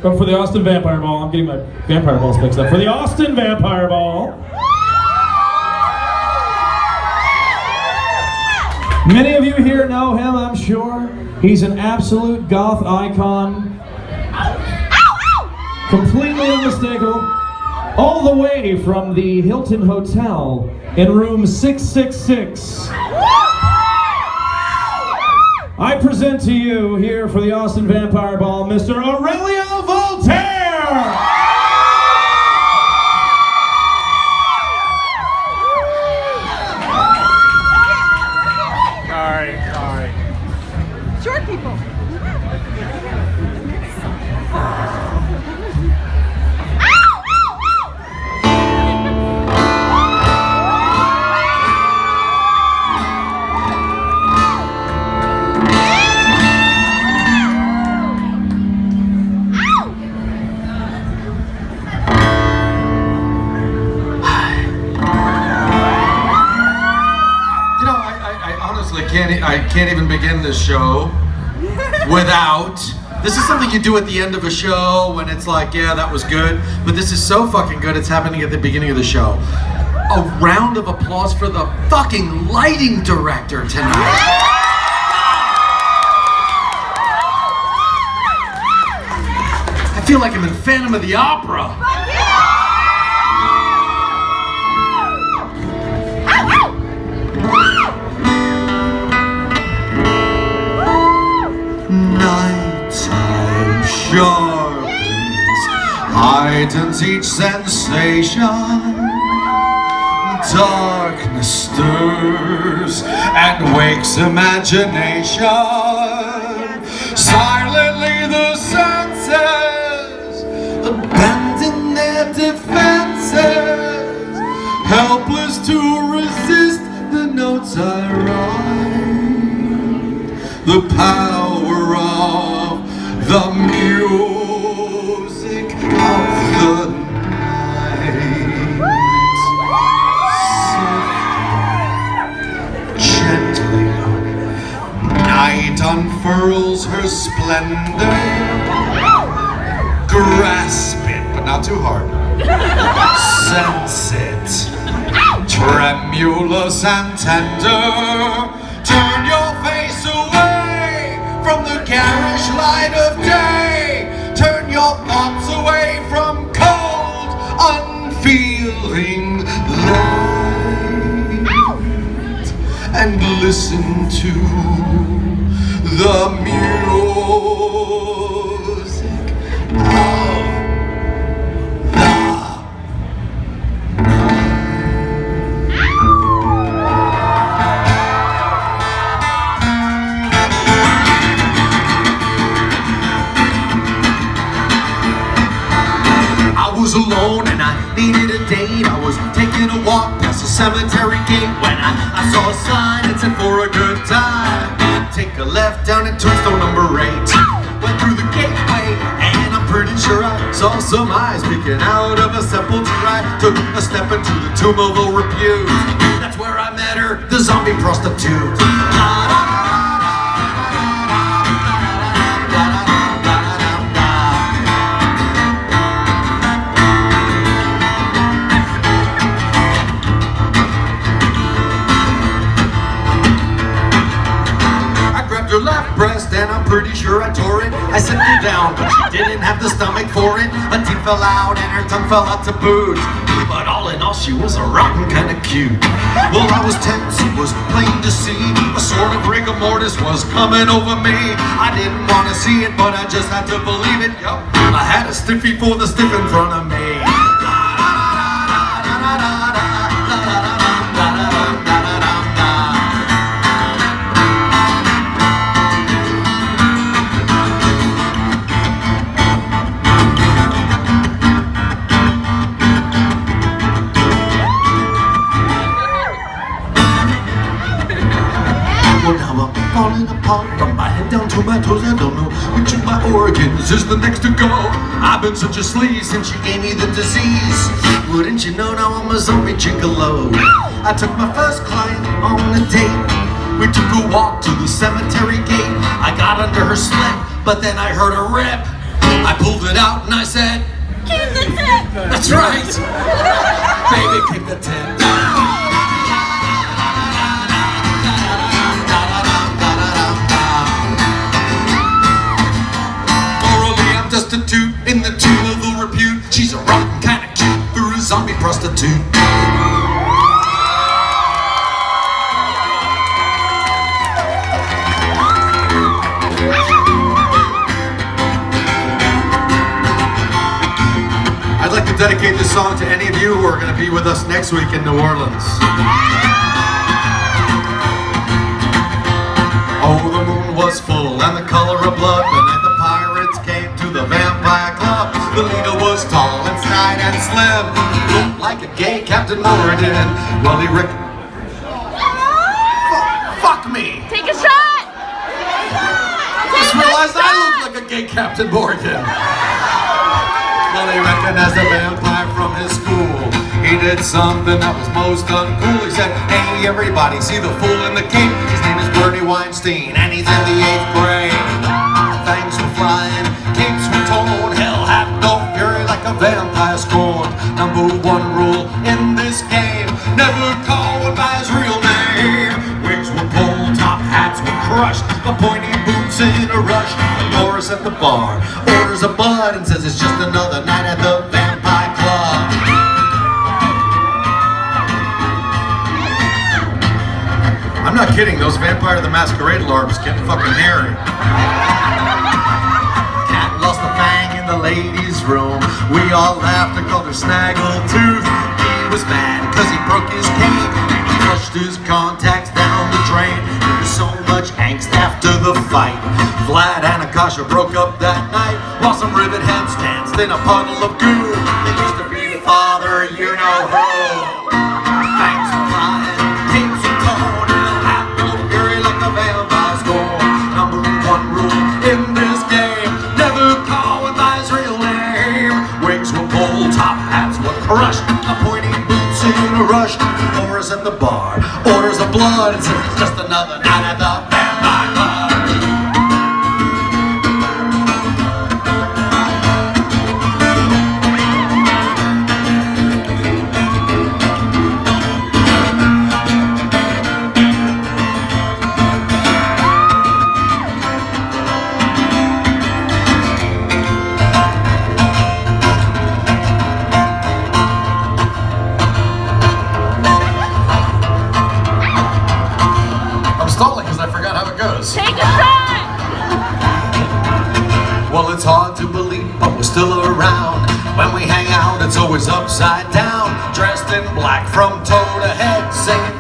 But for the Austin Vampire Ball, I'm getting my Vampire Balls mixed up. For the Austin Vampire Ball. Many of you here know him, I'm sure. He's an absolute goth icon. Completely unmistakable. All the way from the Hilton Hotel in room 666. I present to you here for the Austin Vampire Ball, Mr. Aurelio Voltaire! Sorry. Short people. I can't even begin this show without. This is something you do at the end of a show when it's like, yeah, that was good. But this is so fucking good, it's happening at the beginning of the show. A round of applause for the fucking lighting director tonight. I feel like I'm in Phantom of the Opera. Nighttime sharpens, heightens each sensation. Darkness stirs and wakes imagination. Silently the senses abandon their defenses, helpless to resist the notes I write. The power of the music of the night. Softly, gently, night unfurls her splendor. Grasp it, but not too hard. Sense it, tremulous and tender. Turn your face away from the garish light of day. Turn your thoughts away from cold, unfeeling light. And listen to the music of the alone and I needed a date. I was taking a walk past the cemetery gate when I saw a sign that said for a good time. Take a left down at tombstone number 8. Went through the gateway and I'm pretty sure I saw some eyes peeking out of a sepulcher. I took a step into the tomb of a repute. That's where I met her, the zombie prostitute. Her left breast and I'm pretty sure I tore it. I set her down but she didn't have the stomach for it. Her teeth fell out and her tongue fell out to boot. But all in all she was a rotten kind of cute. Well, I was tense, it was plain to see. A sort of rigor mortis was coming over me. I didn't want to see it but I just had to believe it. Yep, I had a stiffy for the stiff in front of me. Well, now I'm falling apart from my head down to my toes. I don't know which of my organs is the next to go. I've been such a sleaze since she gave me the disease. Wouldn't you know now I'm a zombie gigolo. I took my first client on a date. We took a walk to the cemetery gate. I got under her slip, but then I heard her rip. I pulled it out and I said, Keep the tip. that's right. Baby, keep the tip. Morally, I'm destitute in the tune of the repute. She's a rotten kind of cute through a zombie prostitute. I'd like to dedicate this song to any of you who are going to be with us next week in New Orleans. Oh, the moon was full and the color of blood. The night the pirates came to the vampire club. The leader was tall and snide and slim, looked like a gay Captain Morgan. Well, he fuck me. Take a shot. Just realized I look like a gay Captain Morgan. Well, he recognized a vampire from his school. He did something that was most uncool. He said, hey everybody, see the fool in the cape? His name is Bernie Weinstein and he's in the 8th grade. Fangs were flying, capes were torn. Hell had no fury like a vampire scorned. Number 1 rule in this game, never call one by his real name. Wigs were pulled, top hats were crushed, the pointy boots in a rush. Morris at the bar orders a bud and says it's just another night at the vampire club. I'm not kidding, those Vampire the Masquerade LARPs get fucking hairy. Cat lost a fang in the ladies' room. We all laughed and called her Snaggletooth. He was mad cause he broke his cane and he flushed his contacts down the drain. There was so much angst after the fight. Vlad and Akasha broke up that night while some rivet heads danced in a puddle of goo. They used to be father, you know who. Fangs were flying, capes were torn, and had no fury like a vampire scorn. Number 1 rule in this game, never call one by his real name. Wigs were pulled, top hats were crushed, the pointy boots in a rush. Morris at the bar orders a blood and says it's just another night at the vampire club. Take a shot. Well, it's hard to believe, but we're still around. When we hang out, it's always upside down. Dressed in black from toe to head, singing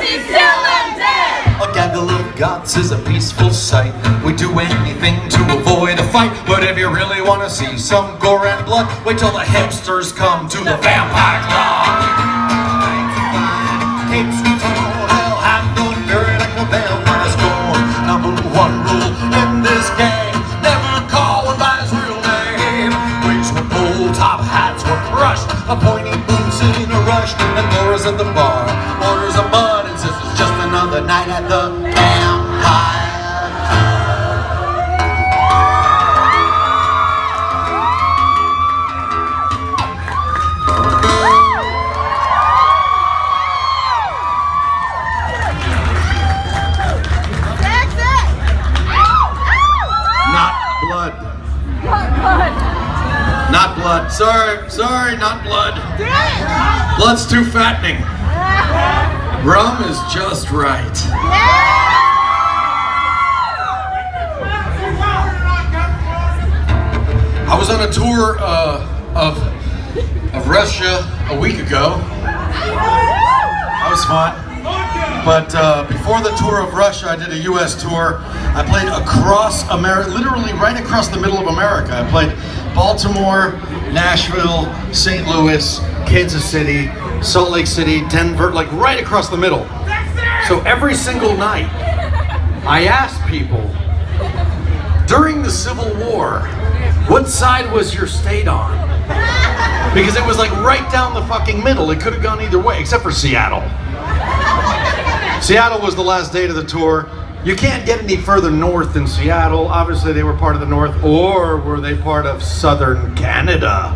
He's still dead. a gaggle of goths is a peaceful sight. We do anything to avoid a fight. But if you really want to see some gore and blood, wait till the hipsters come to the vampire club. Capes we told, hell have no fury like the vampire scorn. Number 1 rule in this game, never call one by his real name. Wigs were pulled, top hats were crushed, a pointy boots in a rush. And Laura's at the bar, orders a bud and says it's just another night at the vampire. Not blood. Sorry, not blood. Blood's too fattening. Rum is just right. I was on a tour of Russia a week ago. That was fun. But before the tour of Russia, I did a US tour. I played across America, literally right across the middle of America. I played Baltimore, Nashville, St. Louis, Kansas City, Salt Lake City, Denver, like right across the middle. So every single night, I asked people, during the Civil War, what side was your state on? Because it was like right down the fucking middle. It could have gone either way, except for Seattle. Seattle was the last date of the tour. You can't get any further north than Seattle. Obviously, they were part of the North, or were they part of southern Canada?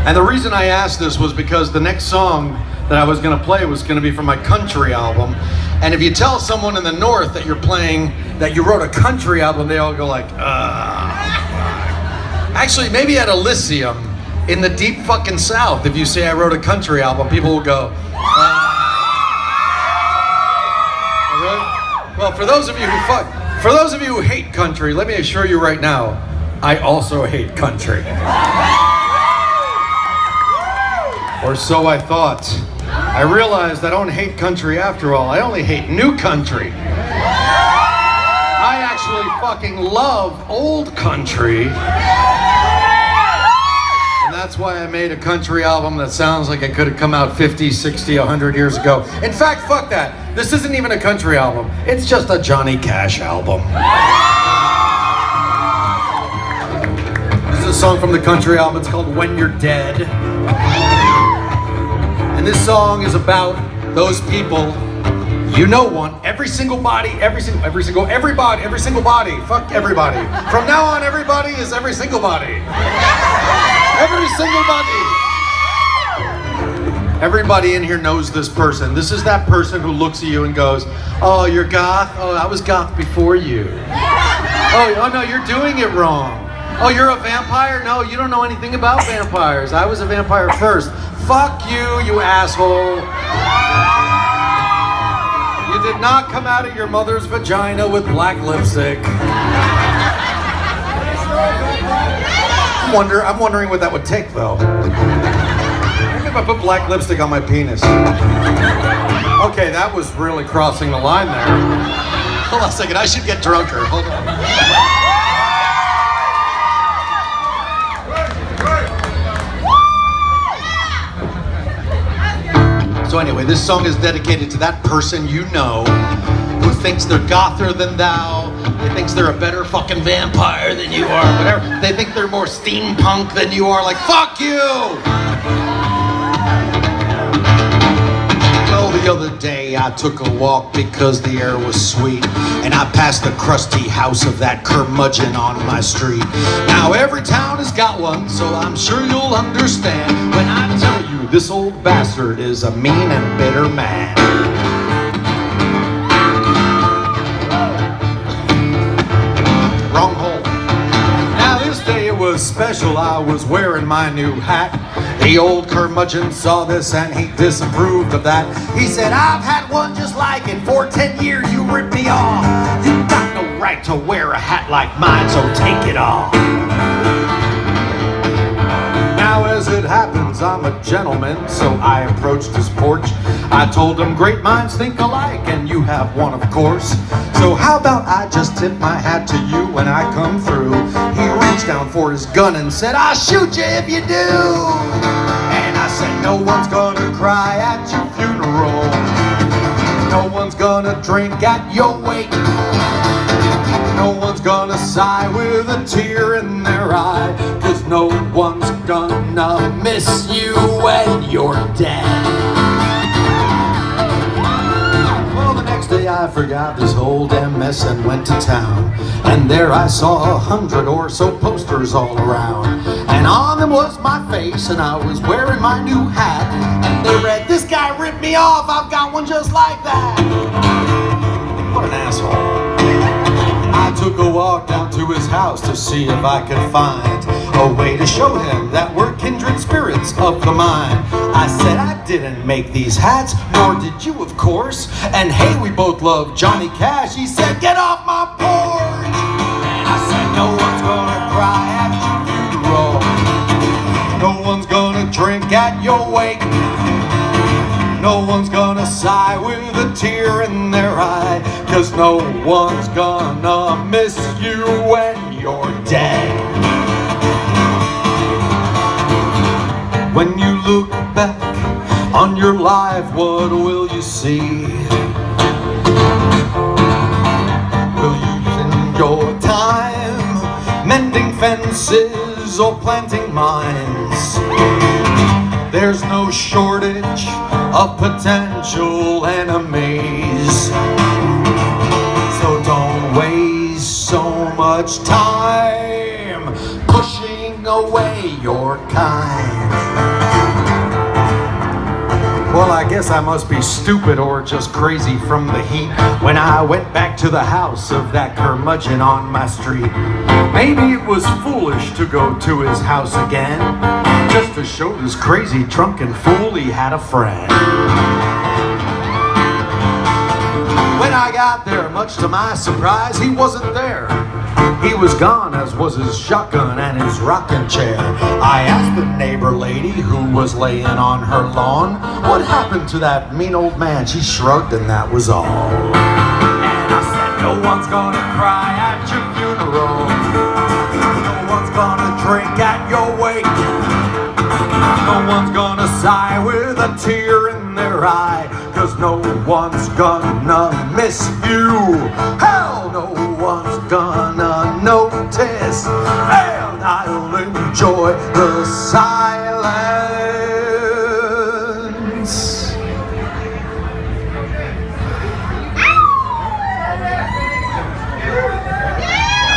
And the reason I asked this was because the next song that I was going to play was going to be from my country album. And if you tell someone in the North that you're playing, that you wrote a country album, they all go like, Actually, maybe at Elysium, in the deep fucking South, if you say I wrote a country album, people will go, Really? Well, for those of you who hate country, let me assure you right now, I also hate country. Or so I thought. I realized I don't hate country after all. I only hate new country. I actually fucking love old country. And that's why I made a country album that sounds like it could have come out 50, 60, 100 years ago. In fact, fuck that. This isn't even a country album. It's just a Johnny Cash album. This is a song from the country album. It's called When You're Dead. And this song is about those people you know one. Every single body. Fuck everybody. From now on, everybody is every single body. Every single body. Everybody in here knows this person. This is that person who looks at you and goes, oh, you're goth? Oh, I was goth before you. Oh no, you're doing it wrong. Oh, you're a vampire? No, you don't know anything about vampires. I was a vampire first. Fuck you, you asshole. You did not come out of your mother's vagina with black lipstick. I'm wondering what that would take, though. Maybe if I put black lipstick on my penis. Okay, that was really crossing the line there. Hold on a second, I should get drunker. Hold on. So anyway, this song is dedicated to that person you know who thinks they're gother than thou. They thinks they're a better fucking vampire than you are, whatever. They think they're more steampunk than you are. Like, fuck you! Oh, the other day I took a walk because the air was sweet, and I passed the crusty house of that curmudgeon on my street. Now every town has got one, so I'm sure you'll understand when I tell you this old bastard is a mean and bitter man. Wrong hole. Now this day it was special, I was wearing my new hat. The old curmudgeon saw this and he disapproved of that. He said, I've had one just like it. For 10 years you ripped me off. You got no right to wear a hat like mine, so take it off. Now as it happens, I'm a gentleman, so I approached his porch. I told him, great minds think alike, and you have one, of course. So how about I just tip my hat to you when I come through? He reached down for his gun and said, I'll shoot you if you do. And I said, no one's gonna cry at your funeral. No one's gonna drink at your wake. No one's gonna sigh with a tear in their eye, 'cause no one's gonna miss you when you're dead. Well, the next day I forgot this whole damn mess and went to town. And there I saw 100 or so posters all around. And on them was my face, and I was wearing my new hat. And they read, this guy ripped me off, I've got one just like that. What an asshole. I took a walk down to his house to see if I could find a way to show him that we're kindred spirits of the mind. I said, I didn't make these hats, nor did you, of course. And hey, we both love Johnny Cash. He said, get off my porch. And I said, no one's gonna cry at your funeral. No one's gonna drink at your wake. No one's gonna sigh with a tear in their eye, 'cause no one's gonna miss you when you're dead. When you look back on your life, what will you see? Will you spend your time mending fences or planting mines? There's no shortage of potential enemies. So don't waste so much time pushing away your kind. Well, I guess I must be stupid or just crazy from the heat when I went back to the house of that curmudgeon on my street. Maybe it was foolish to go to his house again, just to show this crazy drunken fool he had a friend. When I got there, much to my surprise, he wasn't there. He was gone, as was his shotgun and his rocking chair. I asked the neighbor lady who was laying on her lawn, what happened to that mean old man? She shrugged and that was all. And I said, no one's gonna cry at your funeral. No one's gonna drink at your wake. No one's gonna sigh with a tear in their eye, 'cause no one's gonna miss you. Hell, no one's gonna notice, and I'll enjoy the silence.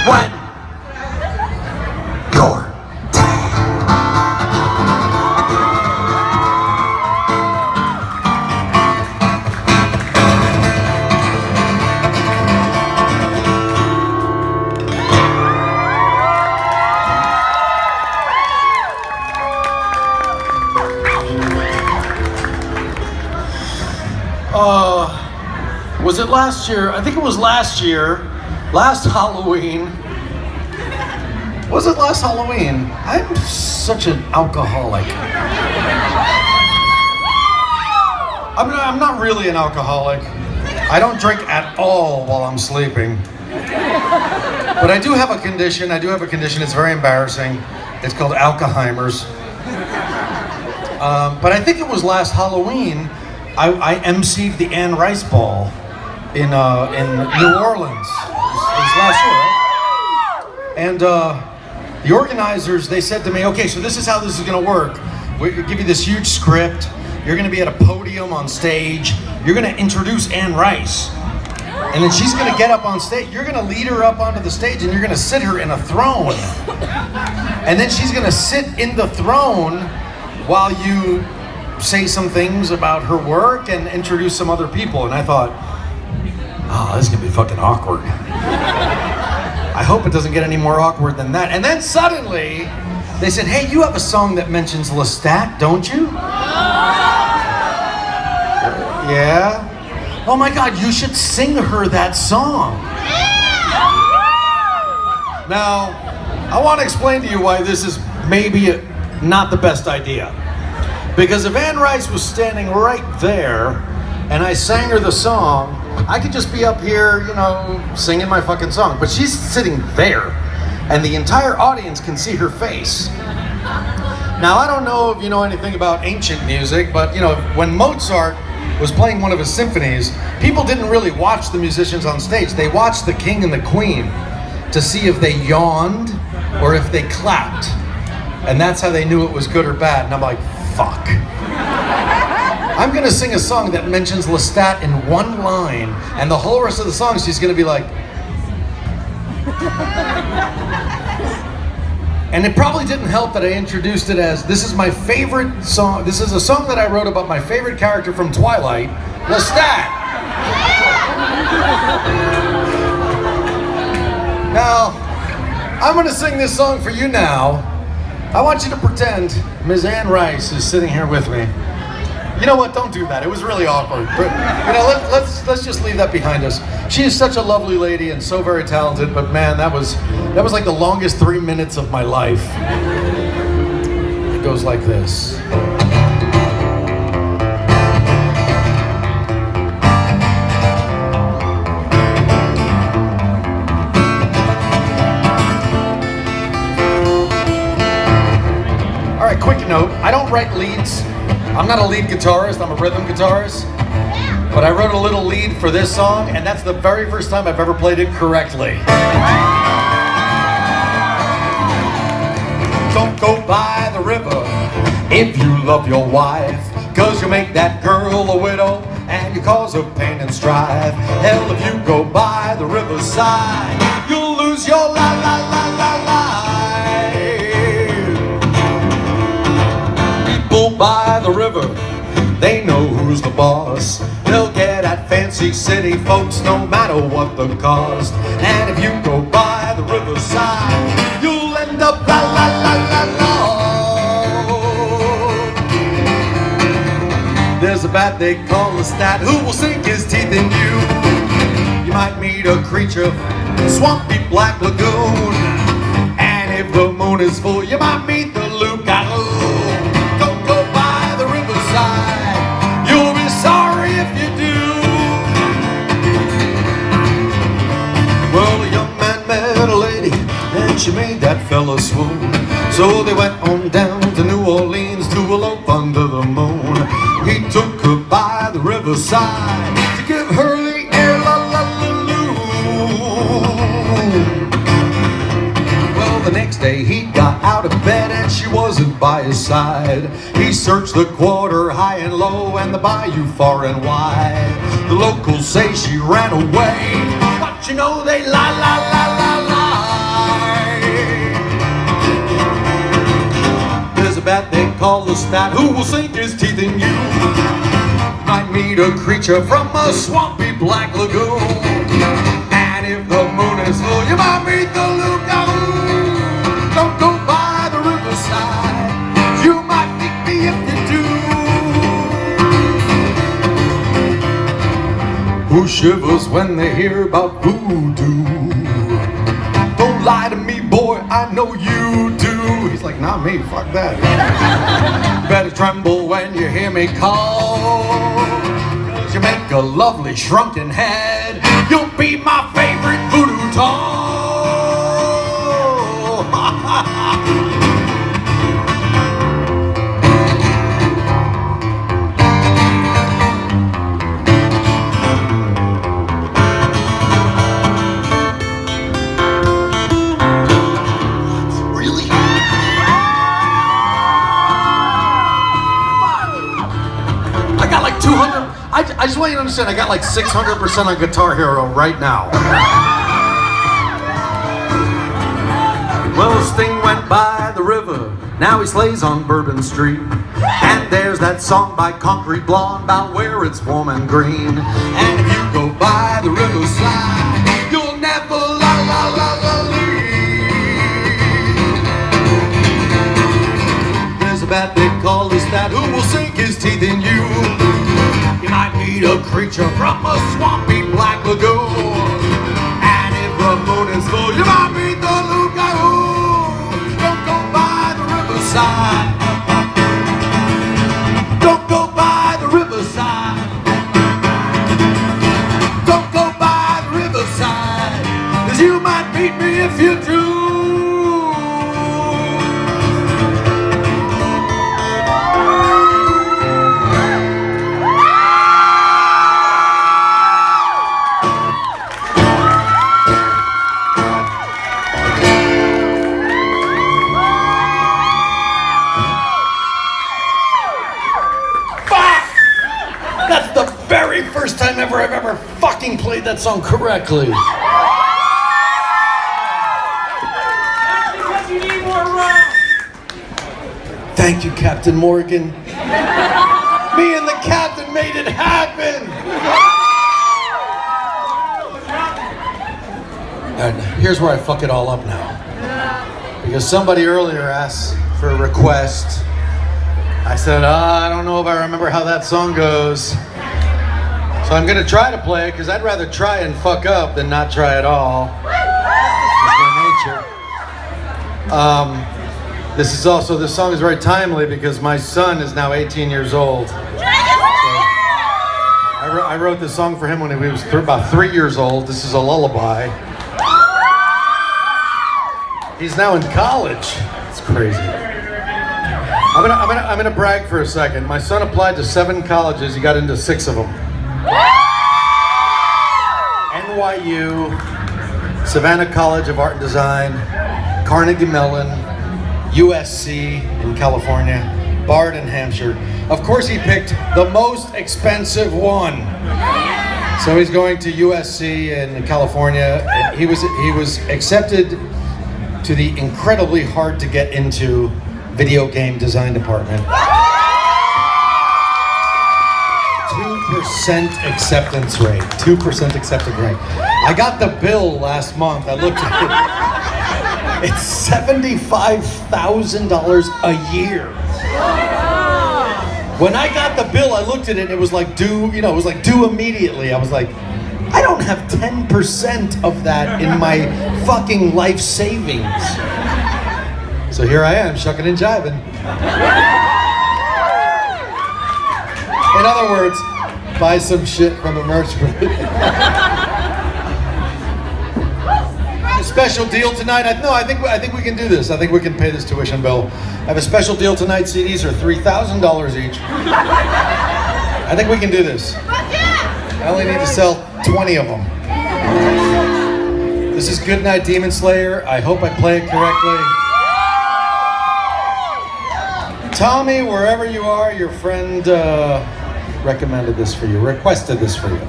When you're was it last year? I think it was last year, last Halloween. Was it last Halloween? I'm such an alcoholic. I'm not really an alcoholic. I don't drink at all while I'm sleeping. But I do have a condition. It's very embarrassing. It's called Alzheimer's. But I think it was last Halloween. I emceed the Anne Rice Ball in New Orleans. It was last year, right? And the organizers, they said to me, okay, so this is how this is gonna work. We give you this huge script. You're gonna be at a podium on stage. You're gonna introduce Anne Rice. And then she's gonna get up on stage. You're gonna lead her up onto the stage and you're gonna sit her in a throne. And then she's gonna sit in the throne while you say some things about her work and introduce some other people. And I thought, oh, this is gonna be fucking awkward. I hope it doesn't get any more awkward than that. And then suddenly, they said, hey, you have a song that mentions Lestat, don't you? Yeah? Oh my God, you should sing her that song. Now, I want to explain to you why this is maybe not the best idea. Because if Anne Rice was standing right there and I sang her the song, I could just be up here, you know, singing my fucking song. But she's sitting there and the entire audience can see her face. Now, I don't know if you know anything about ancient music, but you know, when Mozart was playing one of his symphonies, people didn't really watch the musicians on stage. They watched the king and the queen to see if they yawned or if they clapped. And that's how they knew it was good or bad. And I'm like, fuck. I'm gonna sing a song that mentions Lestat in one line, and the whole rest of the song she's gonna be like, and it probably didn't help that I introduced it as, this is my favorite song, this is a song that I wrote about my favorite character from Twilight, Lestat. Now, I'm gonna sing this song for you now. I want you to pretend Ms. Anne Rice is sitting here with me. You know what? Don't do that. It was really awkward. But, you know, let's just leave that behind us. She is such a lovely lady and so very talented. But man, that was like the longest 3 minutes of my life. It goes like this. All right, quick note. I don't write leads. I'm not a lead guitarist, I'm a rhythm guitarist, but I wrote a little lead for this song, and that's the very first time I've ever played it correctly. Don't go by the river, If you love your wife, 'cause you make that girl a widow and you cause her pain and strife. Hell, if you go by the riverside, you'll lose your life. People by the river, they know who's the boss. They'll get at fancy city folks no matter what the cost. And if you go by the riverside, you'll end up There's a bat they call a stat who will sink his teeth in you. You might meet a creature from the swampy black lagoon. And if the moon is full, you might meet the Lagoon. Don't go by the riverside, you'll be sorry if you do. Well, a young man met a lady and she made that fella swoon. So they went on down to New Orleans to elope under the moon. He took her by the riverside to give her the air la-la-la-loo. Well, the next day he got out of bed and she wasn't by his side. He searched the quarter high and low and the bayou far and wide. The locals say she ran away, but you know they lie. There's a bat they call the stat who will sink his teeth in you. Might meet a creature from a swampy black lagoon. And if the moon is full, you might meet the Lagoon. Don't go by the riverside, you might meet me if you do. Who shivers when they hear about voodoo? Don't lie to me, boy, I know you do. He's like, not me, fuck that. Better tremble when you hear me call, 'cause you make a lovely shrunken head. You'll be my favorite voodoo doll. I just want you to understand, I got like 600% on Guitar Hero right now. Well, Sting went by the river, now he slays on Bourbon Street. And there's that song by Concrete Blonde about where it's warm and green. And if you go by the riverside, you'll never leave. There's a bat they call the stat who will sink his teeth in you. You might meet a creature from a swampy black lagoon. And if the moon is full, you might meet the Lagoon. Don't go by the riverside, don't go by the riverside, don't go by the riverside, 'cause you might meet me if you do. First time ever I've ever fucking played that song correctly. Thank you, Captain Morgan. Me and the captain made it happen. And here's where I fuck it all up now. Because somebody earlier asked for a request. I said, I don't know if I remember how that song goes. So I'm gonna try to play it because I'd rather try and fuck up than not try at all. It's my nature. This song is very timely because my son is now 18 years old. So I wrote this song for him when he was about 3 years old. This is a lullaby. He's now in college. It's crazy. I'm gonna brag for a second. My son applied to 7 colleges. He got into 6 of them. NYU, Savannah College of Art and Design, Carnegie Mellon, USC in California, Bard in Hampshire. Of course he picked the most expensive one. So he's going to USC in California. He was accepted to the incredibly hard to get into video game design department. 2% acceptance rate. 2% accepted rate. I got the bill last month. I looked at it. It's $75,000 a year. When I got the bill, I looked at it and it was like due, it was like due immediately. I was like, I don't have 10% of that in my fucking life savings. So here I am, shucking and jiving. In other words, buy some shit from the merch booth. A special deal tonight. I think we can do this. I think we can pay this tuition bill. I have a special deal tonight. CDs are $3,000 each. I think we can do this. I only need to sell 20 of them. This is Goodnight Demon Slayer. I hope I play it correctly. Tommy, wherever you are, your friend recommended this for you, requested this for you.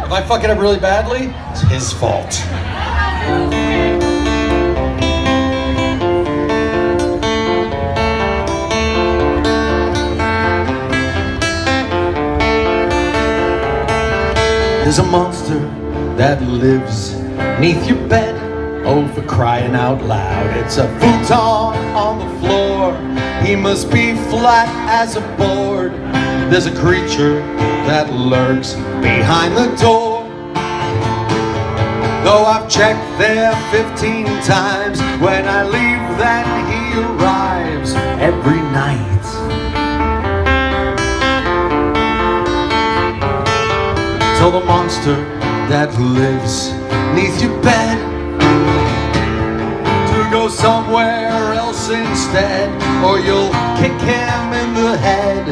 If I fuck it up really badly, it's his fault. There's a monster that lives neath your bed. Oh, for crying out loud, it's a futon on the floor. He must be flat as a board. There's a creature that lurks behind the door. Though I've checked there 15 times, when I leave then he arrives every night. Tell the monster that lives neath your bed to go somewhere else instead, or you'll kick him in the head.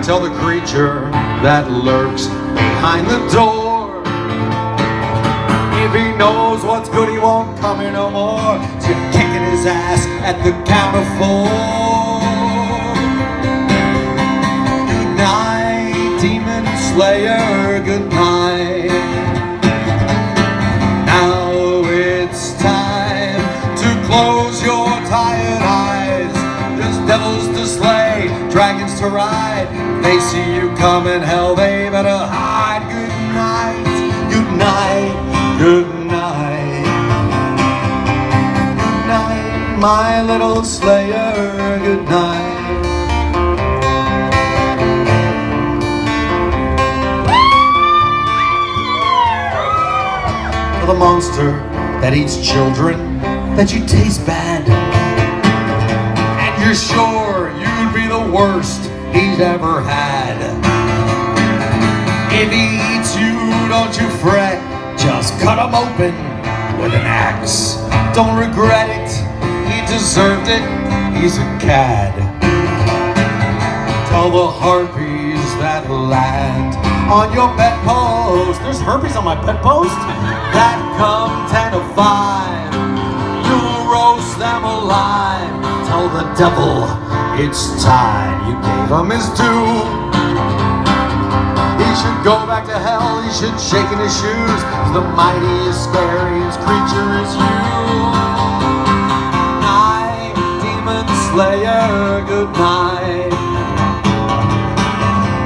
Tell the creature that lurks behind the door, if he knows what's good he won't come here no more. So you're kicking his ass at the count of 4. Good night, Demon Slayer, good night. Now it's time to close your tired eyes. There's devils to slay, dragons to ride. If they see you coming, hell, they better hide. Good night, good night, good night. Good night, my little slayer, good night. The monster that eats children, that you taste bad, and you're sure you'd be the worst he's ever had. If he eats you, don't you fret, just cut him open with an axe. Don't regret it, he deserved it, he's a cad. Tell the harpies that land on your bedpost. There's herpes on my bedpost? That come 10 to 5, you'll roast them alive. Tell the devil it's time you gave him his due. He should go back to hell, he should shake in his shoes. The mightiest, scariest creature is you. Night, Demon Slayer, good night.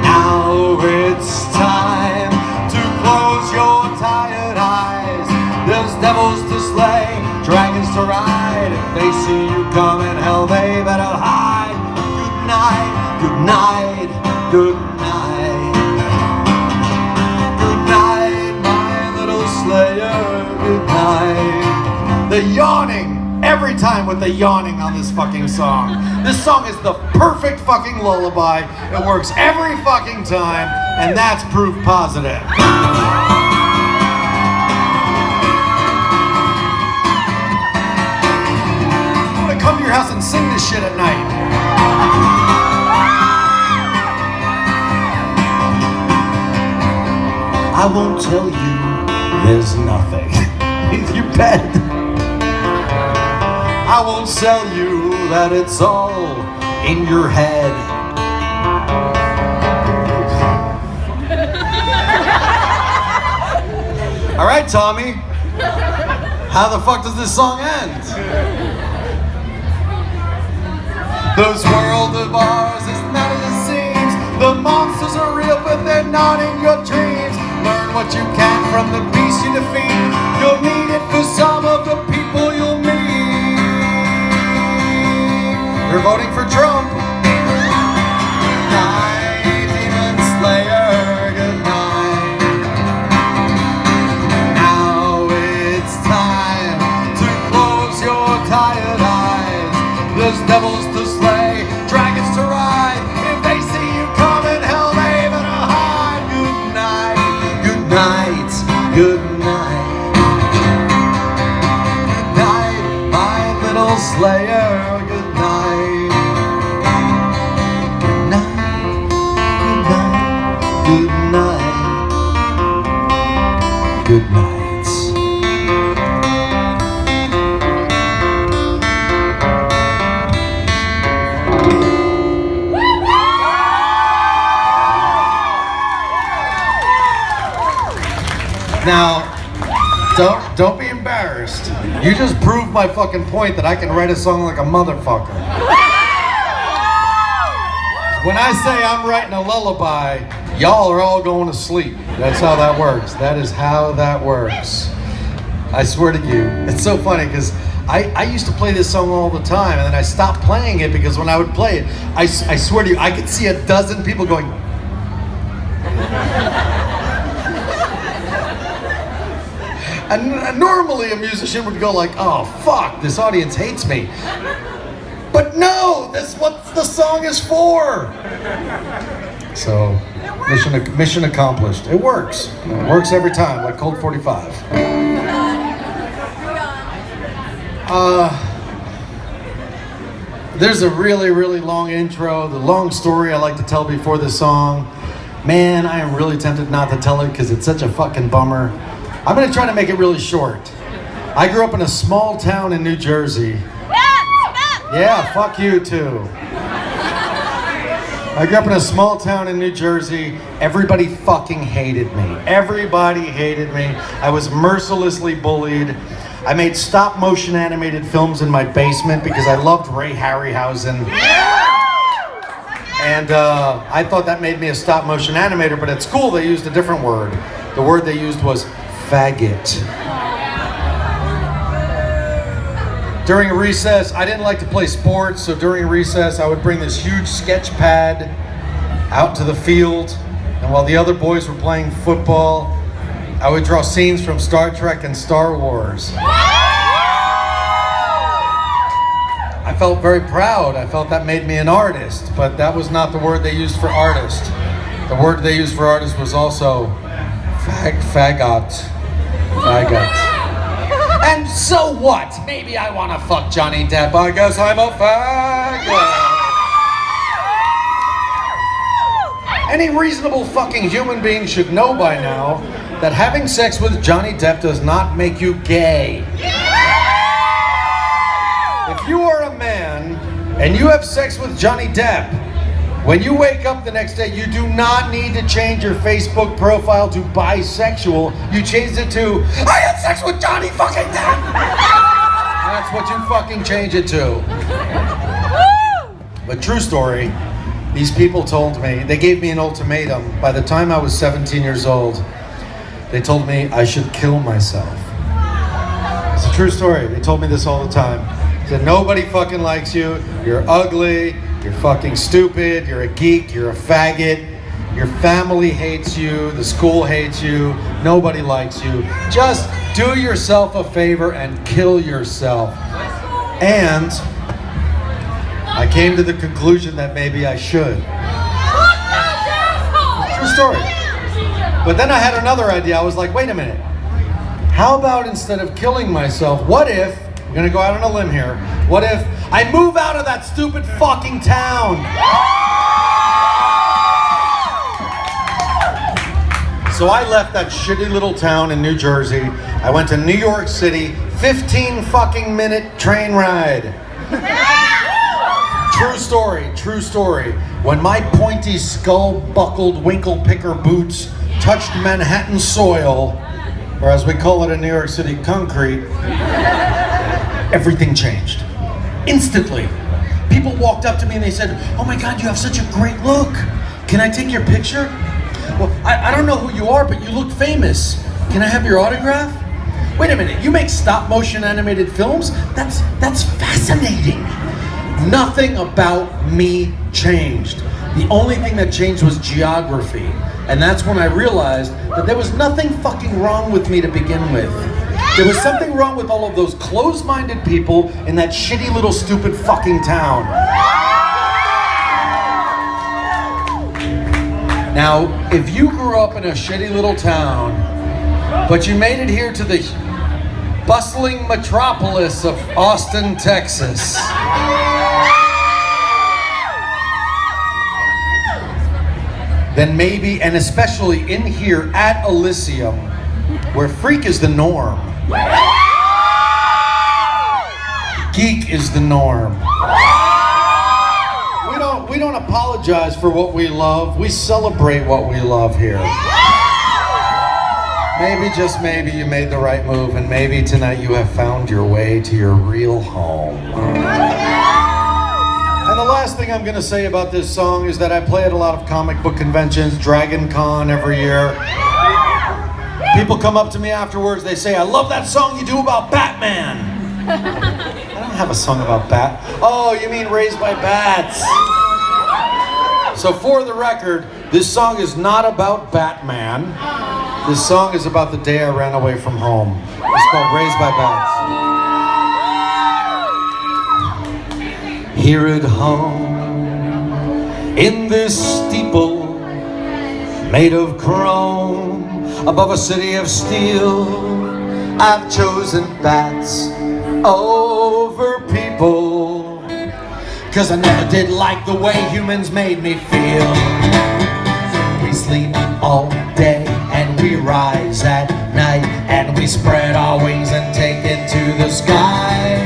Now it's time to close your tired eyes. There's devils to slay, dragons to ride. If they see you coming, hell, they better hide. Good night, good night, good night. Good night, my little slayer, good night. The yawning, every time with the yawning on this fucking song. This song is the perfect fucking lullaby. It works every fucking time, and that's proof positive. Come to your house and sing this shit at night. I won't tell you there's nothing in your bed. I won't sell you that it's all in your head. All right, Tommy. How the fuck does this song end? This world of ours is not as it seems. The monsters are real, but they're not in your dreams. Learn what you can from the beast you defeat. You'll need it for some of the people you'll meet. You're voting for Trump. Night, Demon Slayer, good night. Now it's time to close your tired eyes. There's devils to slay, dragons to ride. If they see you coming, hell, they're gonna hide. Good night, good night, good night. Good night, my little slayer, good night. Good night, good night, good night. Good nights. Now, don't be embarrassed. You just proved my fucking point that I can write a song like a motherfucker. When I say I'm writing a lullaby, y'all are all going to sleep. That's how that works. That is how that works. I swear to you. It's so funny because I used to play this song all the time, and then I stopped playing it because when I would play it, I swear to you, I could see a dozen people going. And normally a musician would go like, oh fuck, this audience hates me. But no, that's what the song is for. So, mission accomplished. It works. It works every time, like Colt 45. There's a really, really long intro, the long story I like to tell before the song. Man, I am really tempted not to tell it because it's such a fucking bummer. I'm gonna try to make it really short. I grew up in a small town in New Jersey. Yeah, fuck you too. I grew up in a small town in New Jersey. Everybody fucking hated me. Everybody hated me. I was mercilessly bullied. I made stop motion animated films in my basement because I loved Ray Harryhausen. And I thought that made me a stop motion animator, but at school they used a different word. The word they used was faggot. During recess, I didn't like to play sports, so during recess I would bring this huge sketch pad out to the field, and while the other boys were playing football, I would draw scenes from Star Trek and Star Wars. I felt very proud. I felt that made me an artist, but that was not the word they used for artist. The word they used for artist was also faggot. And so what? Maybe I want to fuck Johnny Depp. I guess I'm a faggot. Any reasonable fucking human being should know by now that having sex with Johnny Depp does not make you gay. If you are a man and you have sex with Johnny Depp, when you wake up the next day, you do not need to change your Facebook profile to bisexual. You changed it to, I had sex with Johnny fucking Depp. That's what you fucking change it to. But true story, these people told me, they gave me an ultimatum. By the time I was 17 years old, they told me I should kill myself. It's a true story. They told me this all the time. They said, nobody fucking likes you. You're ugly. You're fucking stupid, you're a geek, you're a faggot, your family hates you, the school hates you, nobody likes you. Just do yourself a favor and kill yourself. And I came to the conclusion that maybe I should. True story. But then I had another idea. I was like, wait a minute. How about instead of killing myself, what if, I'm gonna go out on a limb here, what if I move out of that stupid fucking town? So I left that shitty little town in New Jersey. I went to New York City, 15 fucking minute train ride. True story, true story. When my pointy skull-buckled winkle picker boots touched Manhattan soil, or as we call it in New York City, concrete, everything changed. Instantly. People walked up to me and they said, "Oh my God, you have such a great look. Can I take your picture?" "Well, I don't know who you are, but you look famous. Can I have your autograph?" "Wait a minute, you make stop motion animated films? That's fascinating." Nothing about me changed. The only thing that changed was geography. And that's when I realized that there was nothing fucking wrong with me to begin with. There was something wrong with all of those closed-minded people in that shitty little stupid fucking town. Now, if you grew up in a shitty little town, but you made it here to the bustling metropolis of Austin, Texas, then maybe, and especially in here at Elysium, where freak is the norm, geek is the norm. We don't apologize for what we love. We celebrate what we love here. Maybe, just maybe, you made the right move, and maybe tonight you have found your way to your real home. And the last thing I'm going to say about this song is that I play at a lot of comic book conventions, Dragon Con every year. People come up to me afterwards, they say, "I love that song you do about Batman." I don't have a song about Bat. "Oh, you mean Raised by Bats." So for the record, this song is not about Batman. This song is about the day I ran away from home. It's called Raised by Bats. Here at home, in this steeple made of chrome, above a city of steel, I've chosen bats over people, 'cause I never did like the way humans made me feel. We sleep all day and we rise at night, and we spread our wings and take it to the sky.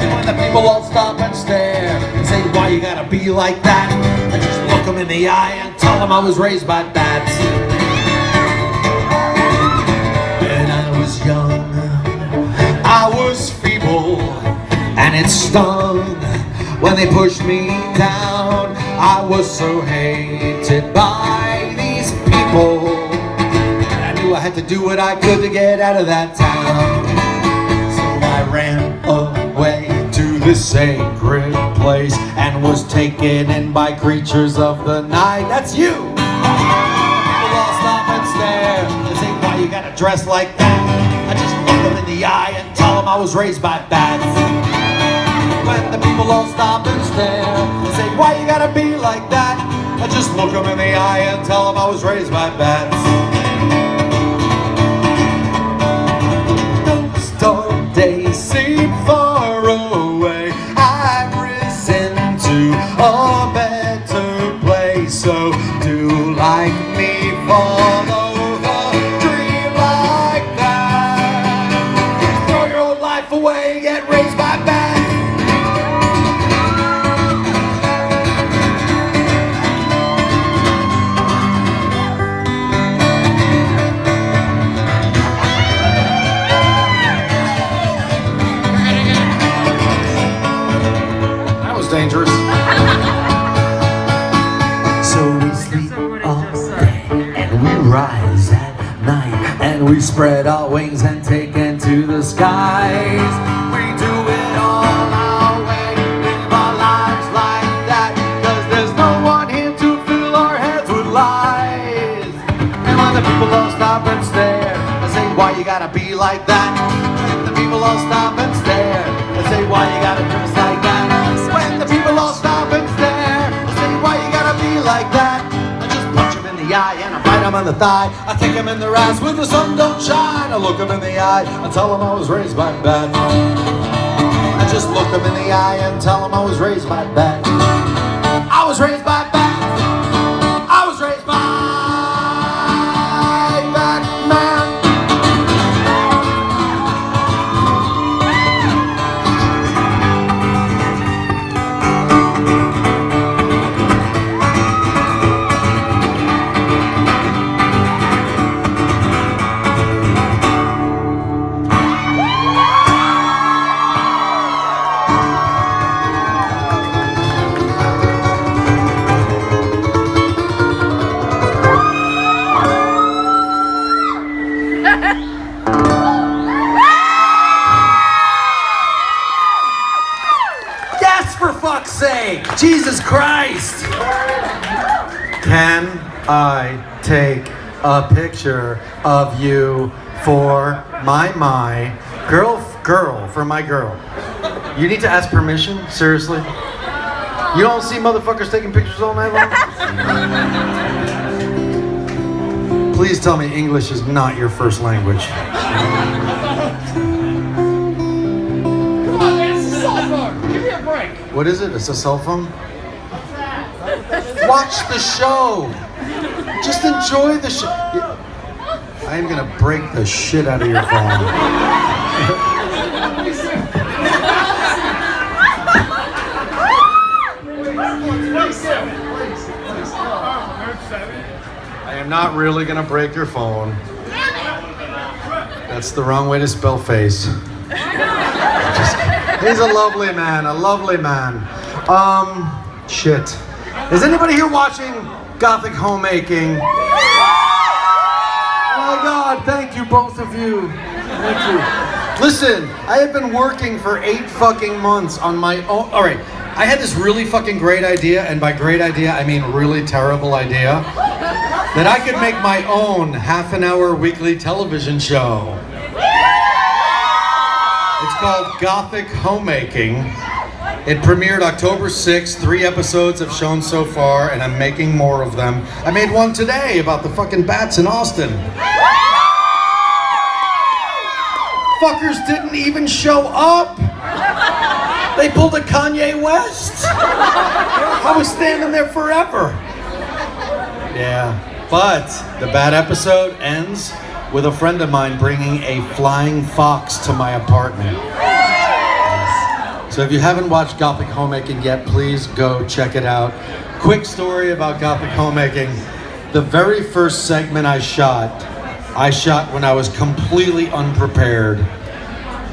And when the people all stop and stare and say, "Why you gotta be like that?" I just look them in the eye and tell them I was raised by bats. When I was young, I was feeble, and it stung when they pushed me down. I was so hated by these people, I knew I had to do what I could to get out of that town. So I ran away to this sacred place and was taken in by creatures of the night. That's you! People all stop and stare and say, "Why you gotta dress like that?" I just look them in the eye and tell them I was raised by bats. When the people all stop and stare and say, "Why you gotta be like that?" I just look them in the eye and tell them I was raised by bats. Those dark days seem far away. I've risen to a better place. So do like me, follow the dream like that. Throw your old life away, get raised by bats. Dangerous. So we sleep all day and we rise at night, and we spread our wings and take into the skies. We do it all our way, live our lives like that, 'cause there's no one here to fill our heads with lies. And when the people all stop and stare and say, "Why you gotta be like that?" And the people all stop and stare and say, "Why you gotta dress like that?" When the people all stop and stare and say, "Why you gotta be like that?" I just punch them in the eye and I bite them on the thigh. I kick them in their ass when the sun don't shine. I look them in the eye and tell them I was raised by bats. I just look them in the eye and tell them I was raised by bats. I was raised by bats. I was raised by Batman. fuck's sake! Jesus Christ! Can I take a picture of you for my girl, for my girl? You need to ask permission? Seriously? You don't see motherfuckers taking pictures all night long? Please tell me English is not your first language. Come on, man, it's a cell phone. Give me a break. What is it? It's a cell phone? Watch the show. Just enjoy the show. I am gonna break the shit out of your phone. I am not really gonna break your phone. That's the wrong way to spell face. He's a lovely man, a lovely man. Shit. Is anybody here watching Gothic Homemaking? Oh my God, thank you, both of you. Thank you. Listen, I have been working for 8 fucking months on my own. All right, I had this really fucking great idea, and by great idea, I mean really terrible idea, that I could make my own half-an-hour weekly television show. It's called Gothic Homemaking. It premiered October 6th. 3 episodes have shown so far, and I'm making more of them. I made one today about the fucking bats in Austin. Fuckers didn't even show up. They pulled a Kanye West. I was standing there forever. Yeah, but the bad episode ends with a friend of mine bringing a flying fox to my apartment. So if you haven't watched Gothic Homemaking yet, please go check it out. Quick story about Gothic Homemaking. The very first segment I shot when I was completely unprepared,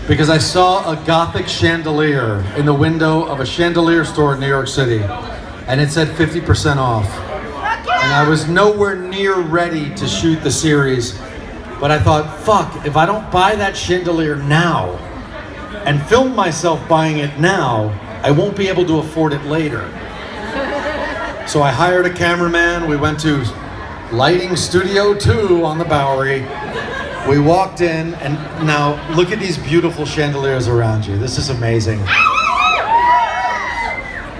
because I saw a Gothic chandelier in the window of a chandelier store in New York City, and it said 50% off. And I was nowhere near ready to shoot the series, but I thought, fuck, if I don't buy that chandelier now and film myself buying it now, I won't be able to afford it later. So I hired a cameraman. We went to Lighting Studio 2 on the Bowery. We walked in, and now look at these beautiful chandeliers around you. This is amazing.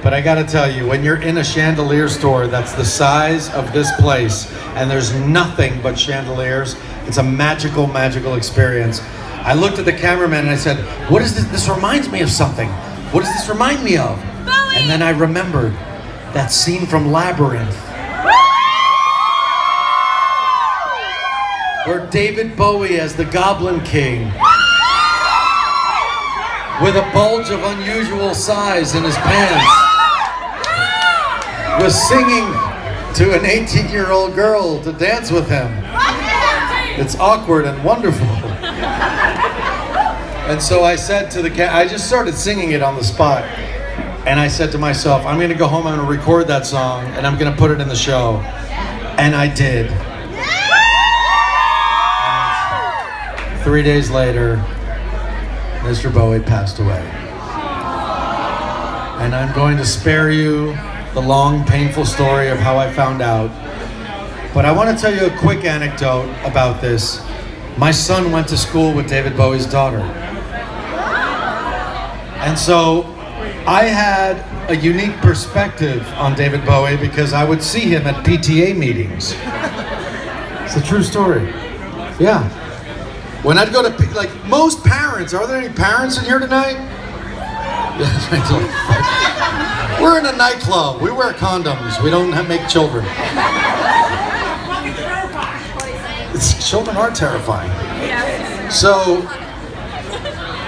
But I gotta tell you, when you're in a chandelier store that's the size of this place, and there's nothing but chandeliers, it's a magical, magical experience. I looked at the cameraman and I said, what is this? This reminds me of something. What does this remind me of? Bowie! And then I remembered that scene from Labyrinth, where David Bowie as the Goblin King, with a bulge of unusual size in his pants, was singing to an 18-year-old girl to dance with him. It's awkward and wonderful. And so I said to I just started singing it on the spot. And I said to myself, I'm gonna go home, I'm gonna record that song, and I'm gonna put it in the show. And I did. And 3 days later, Mr. Bowie passed away. And I'm going to spare you the long, painful story of how I found out. But I want to tell you a quick anecdote about this. My son went to school with David Bowie's daughter. And so I had a unique perspective on David Bowie because I would see him at PTA meetings. It's a true story. Yeah. When I'd go to, like most parents, are there any parents in here tonight? We're in a nightclub. We wear condoms. We don't make children. Children are terrifying. So,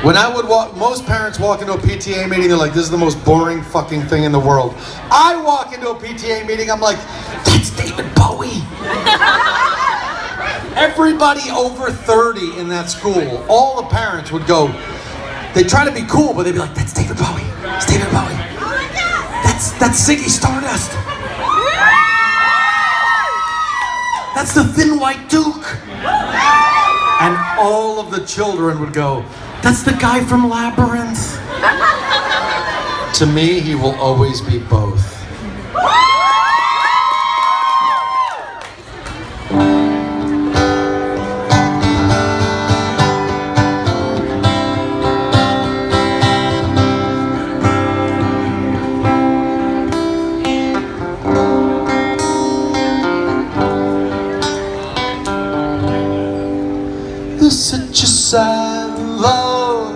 when I would walk, most parents walk into a PTA meeting, they're like, this is the most boring fucking thing in the world. I walk into a PTA meeting, I'm like, that's David Bowie. Everybody over 30 in that school, all the parents would go, they try to be cool, but they'd be like, that's David Bowie. It's David Bowie. That's Ziggy Stardust. That's the Thin White Duke. And all of the children would go, that's the guy from Labyrinth. To me, he will always be both. There's such a sad love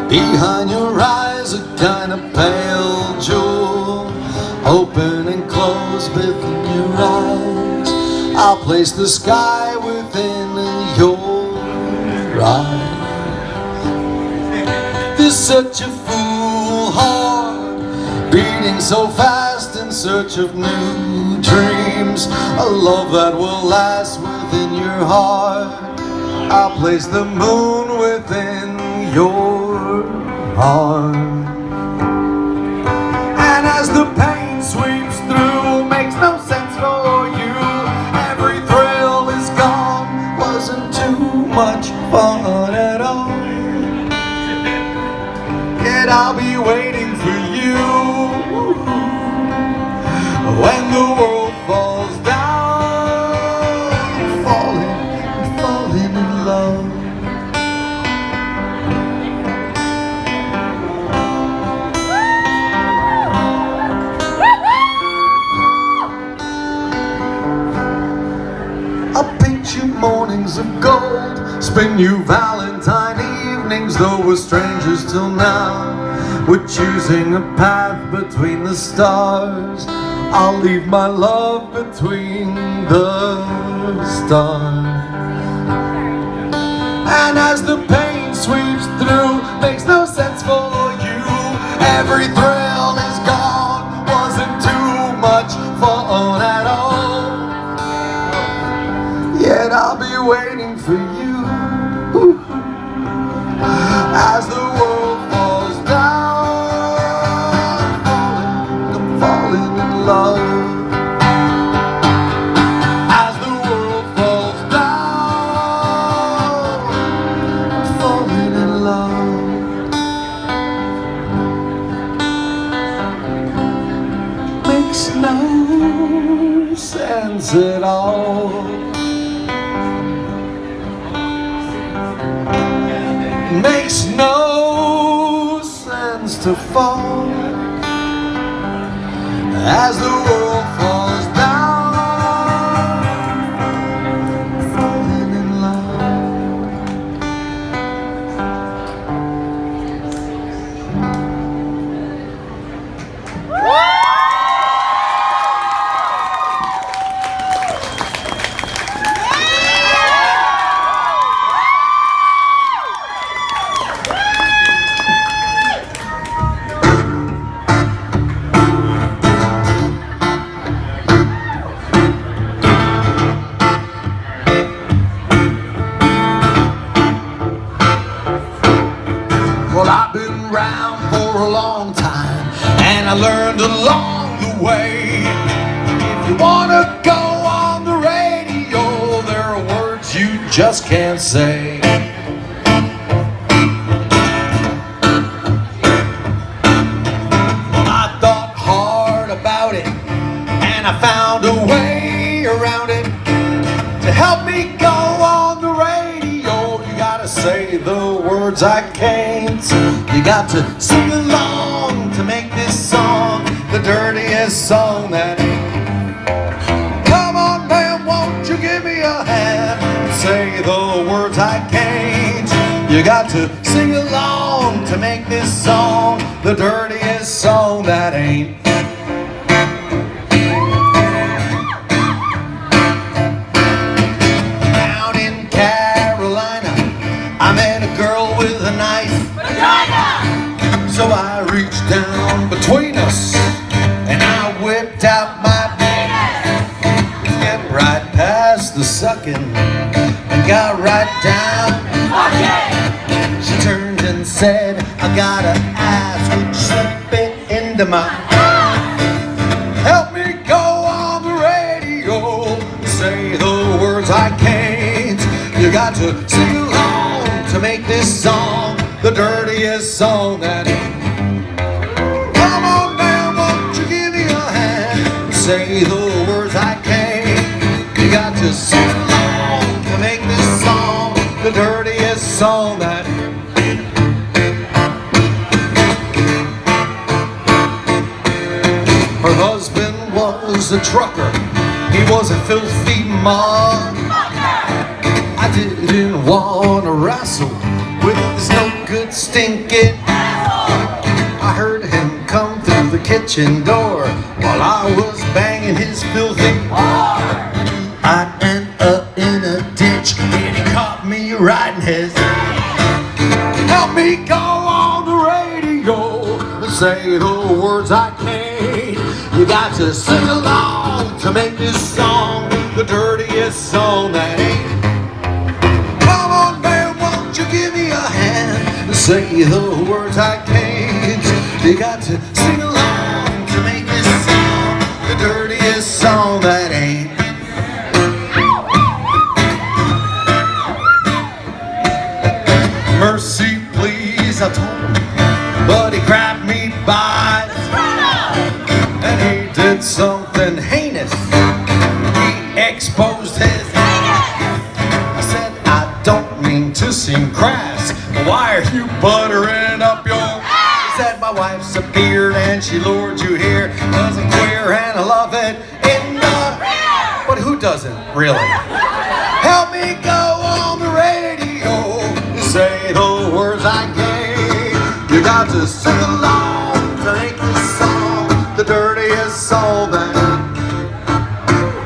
behind your eyes, a kind of pale jewel, open and closed within your eyes. I'll place the sky within your eyes. There's such a fool heart beating so fast in search of new dreams, a love that will last within your heart. I'll place the moon within your heart. And as the pain sweeps through, makes no sense for you, every thrill is gone, wasn't too much fun at all. Yet I'll be waiting for you when the world falls down, falling in love. I'll paint you mornings of gold, spin you Valentine evenings, though we're strangers till now. We're choosing a path between the stars. I'll leave my love between the stars. And as the pain sweeps through, makes no sense for you, every thrill is gone, wasn't too much fun at all. Yet I'll be waiting for you as the world falls down, falling in love. As the world falls down, falling in love. Makes no sense at all. Makes no sense to fall as the world falls down, falling in love. Well, I've been around for a long time, and I learned along the way, if you wanna go on the radio, there are words you just can't say. I thought hard about it, and I found a way around it to help me go on the radio. You gotta say the words I can't. You got to sing along to make this song the dirtiest song that. Come on, man, won't you give me a hand? Say the words I can't. You got to sing along to make this song the dirtiest song that ain't. Down in Carolina, I met a girl with a knife. So I reached down between us and I whipped out my penis. Skipped right past the sucking and got right down. She turned and said, I got an ass, would you slip it into my mouth? Help me go on the radio, say the words I can't. You got to sing along to make this song the dirtiest song that ain't. Come say the words I can't. You got to sing along to make this song the dirtiest song that. Her husband was a trucker. He was a filthy mug. I didn't want to wrestle with this no good stinking asshole. I heard him come through the kitchen door while I was banging his filthy whore. I ended up in a ditch and he caught me riding his. Help me go on the radio and say the words I can't. You got to sing along to make this song the dirtiest song that ain't. Come on, man, won't you give me a hand and say the words I can't. You got to sing along to make this song the dirtiest song that ain't. Mercy, please, I told him, but he grabbed me by the throat, and he did something heinous. He exposed his anus. I said, I don't mean to seem crass, but why are you buttering up your ass? He said, my wife's a beard and she lured you here 'cause I'm queer and I love it in the rear. But who doesn't, really? Help me go on the radio. Say the words I gave. You got to sing along to make this song the dirtiest song that.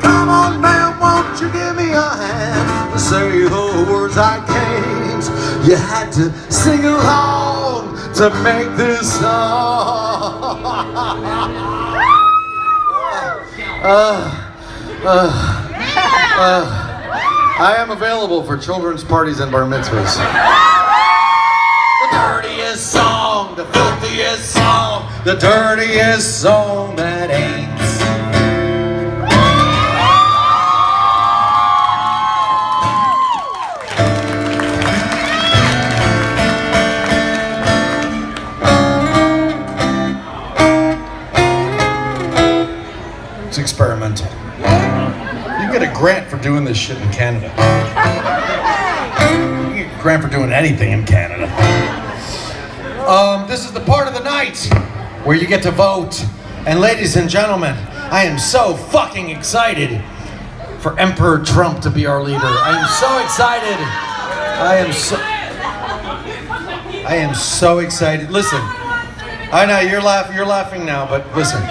Come on, man, won't you give me a hand to say the words I can't. You had to sing along to make this song. I am available for children's parties and bar mitzvahs. The dirtiest song, the filthiest song, the dirtiest song that ain't. It's experimental. You get a grant for doing this shit in Canada. You get a grant for doing anything in Canada. This is the part of the night where you get to vote. And ladies and gentlemen, I am so fucking excited for Emperor Trump to be our leader. I am so excited. I am so excited. Listen, I know you're laughing now, but listen.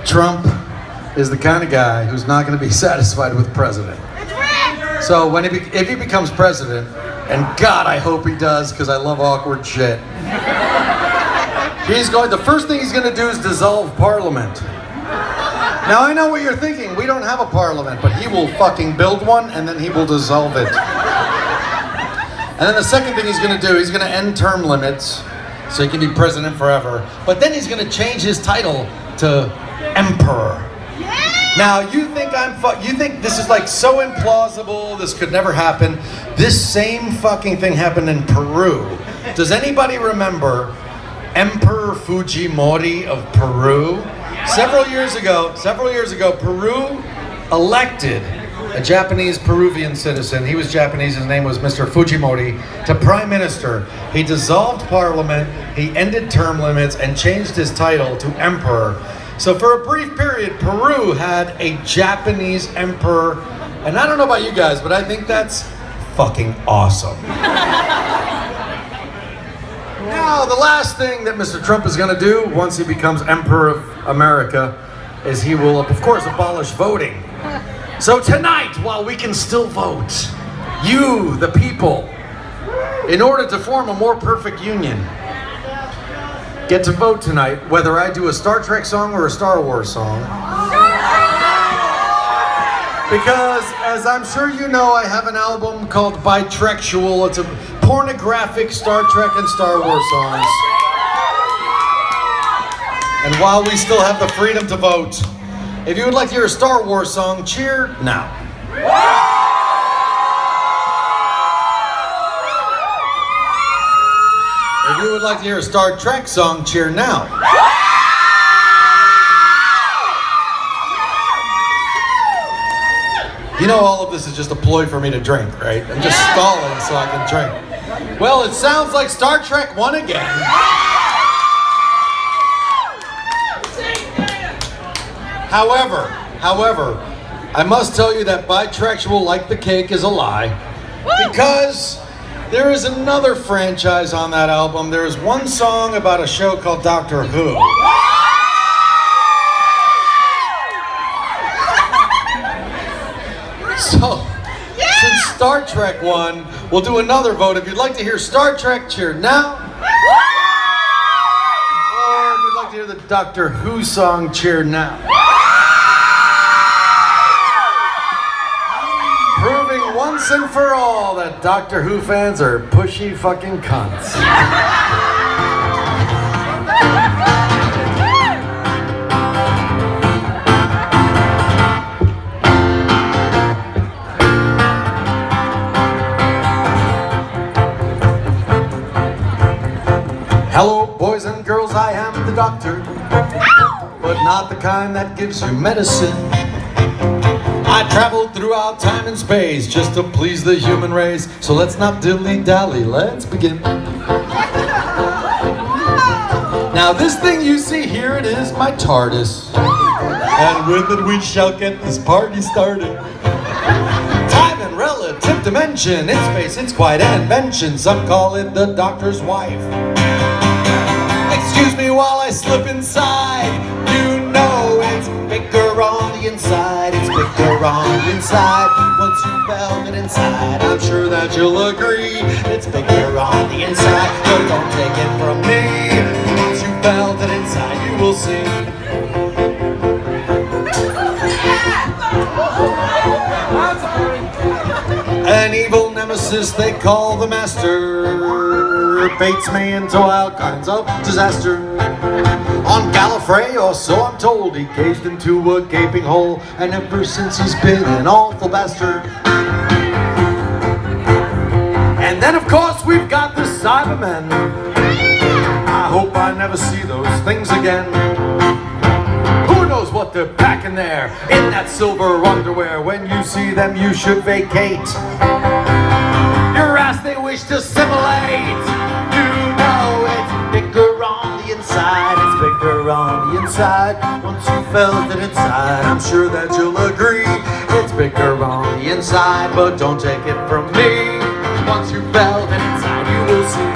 Trump is the kind of guy who's not going to be satisfied with president. So if he becomes president, and God, I hope he does, because I love awkward shit. The first thing he's going to do is dissolve Parliament. Now I know what you're thinking. We don't have a Parliament, but he will fucking build one, and then he will dissolve it. And then the second thing he's going to do, he's going to end term limits, so he can be president forever. But then he's going to change his title to Emperor. Now you think this is like so implausible, this could never happen. This same fucking thing happened in Peru. Does anybody remember Emperor Fujimori of Peru? Several years ago, Peru elected a Japanese Peruvian citizen. He was Japanese, his name was Mr. Fujimori, to prime minister. He dissolved parliament, he ended term limits, and changed his title to emperor. So for a brief period, Peru had a Japanese emperor, and I don't know about you guys, but I think that's fucking awesome. Now, the last thing that Mr. Trump is going to do once he becomes Emperor of America is he will, of course, abolish voting. So tonight, while we can still vote, you, the people, in order to form a more perfect union, get to vote tonight whether I do a Star Trek song or a Star Wars song. Because, as I'm sure you know, I have an album called Bitrektual. It's a pornographic Star Trek and Star Wars songs. And while we still have the freedom to vote, if you would like to hear a Star Wars song, cheer now. If you would like to hear a Star Trek song, cheer now. You know all of this is just a ploy for me to drink, right? I'm just stalling so I can drink. Well, it sounds like Star Trek won again. However, I must tell you that bitexual like the cake is a lie. Because there is another franchise on that album. There is one song about a show called Doctor Who. So, since Star Trek won, we'll do another vote. If you'd like to hear Star Trek, cheer now. Or if you'd like to hear the Doctor Who song, cheer now. Proving once and for all that Doctor Who fans are pushy fucking cunts. Hello, boys and girls, I am the doctor, but not the kind that gives you medicine. I traveled throughout time and space just to please the human race. So let's not dilly-dally, let's begin. Now this thing you see here, it is my TARDIS. And with it we shall get this party started. Time and relative dimension, in space it's quite an invention. Some call it the doctor's wife. Excuse me while I slip inside. You know it's bigger on the inside. It's bigger on the inside. Once you felt it inside, I'm sure that you'll agree. It's bigger on the inside, but don't take it from me. Once you felt it inside, you will see. An evil nemesis they call the master baits me into all kinds of disaster. On Gallifrey, or so I'm told, he gazed into a gaping hole, and ever since he's been an awful bastard. And then of course we've got the Cybermen. I hope I never see those things again. Who knows what they're packing there in that silver underwear? When you see them you should vacate your ass they wish to assimilate. You know it's bigger on the inside. It's bigger on the inside. Once you felt it inside, I'm sure that you'll agree. It's bigger on the inside, but don't take it from me. Once you felt it inside, you will see.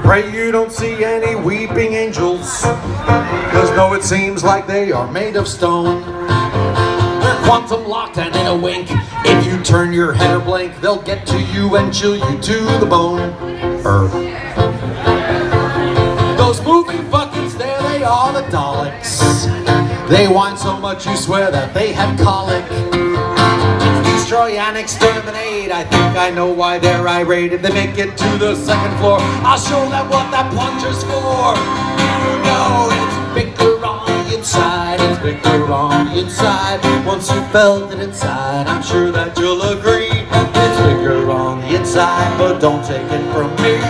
Pray you don't see any weeping angels, 'cause no, it seems like they are made of stone. They're quantum locked, and in a wink, if you turn your head or blink, they'll get to you and chill you to the bone. Those moving buckets, there they are, the Daleks. They whine so much you swear that they had colic. Destroy and exterminate, I think I know why they're irate. If they make it to the second floor, I'll show them what that plunger's for. You know it's bigger on the inside. It's bigger on the inside. Once you felt it inside, I'm sure that you'll agree. It's bigger on the inside, but don't take it from me.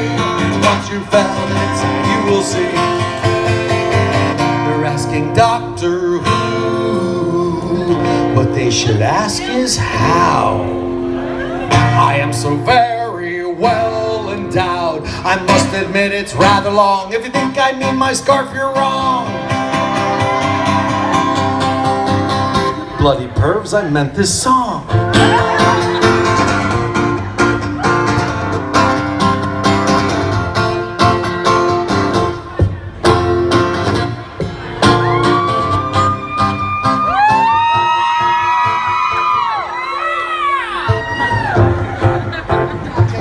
Once you felt it inside, you will see. They're asking Doctor Who. What they should ask is how. I am so very well endowed. I must admit it's rather long. If you think I mean my scarf, you're wrong. Bloody pervs, I meant this song.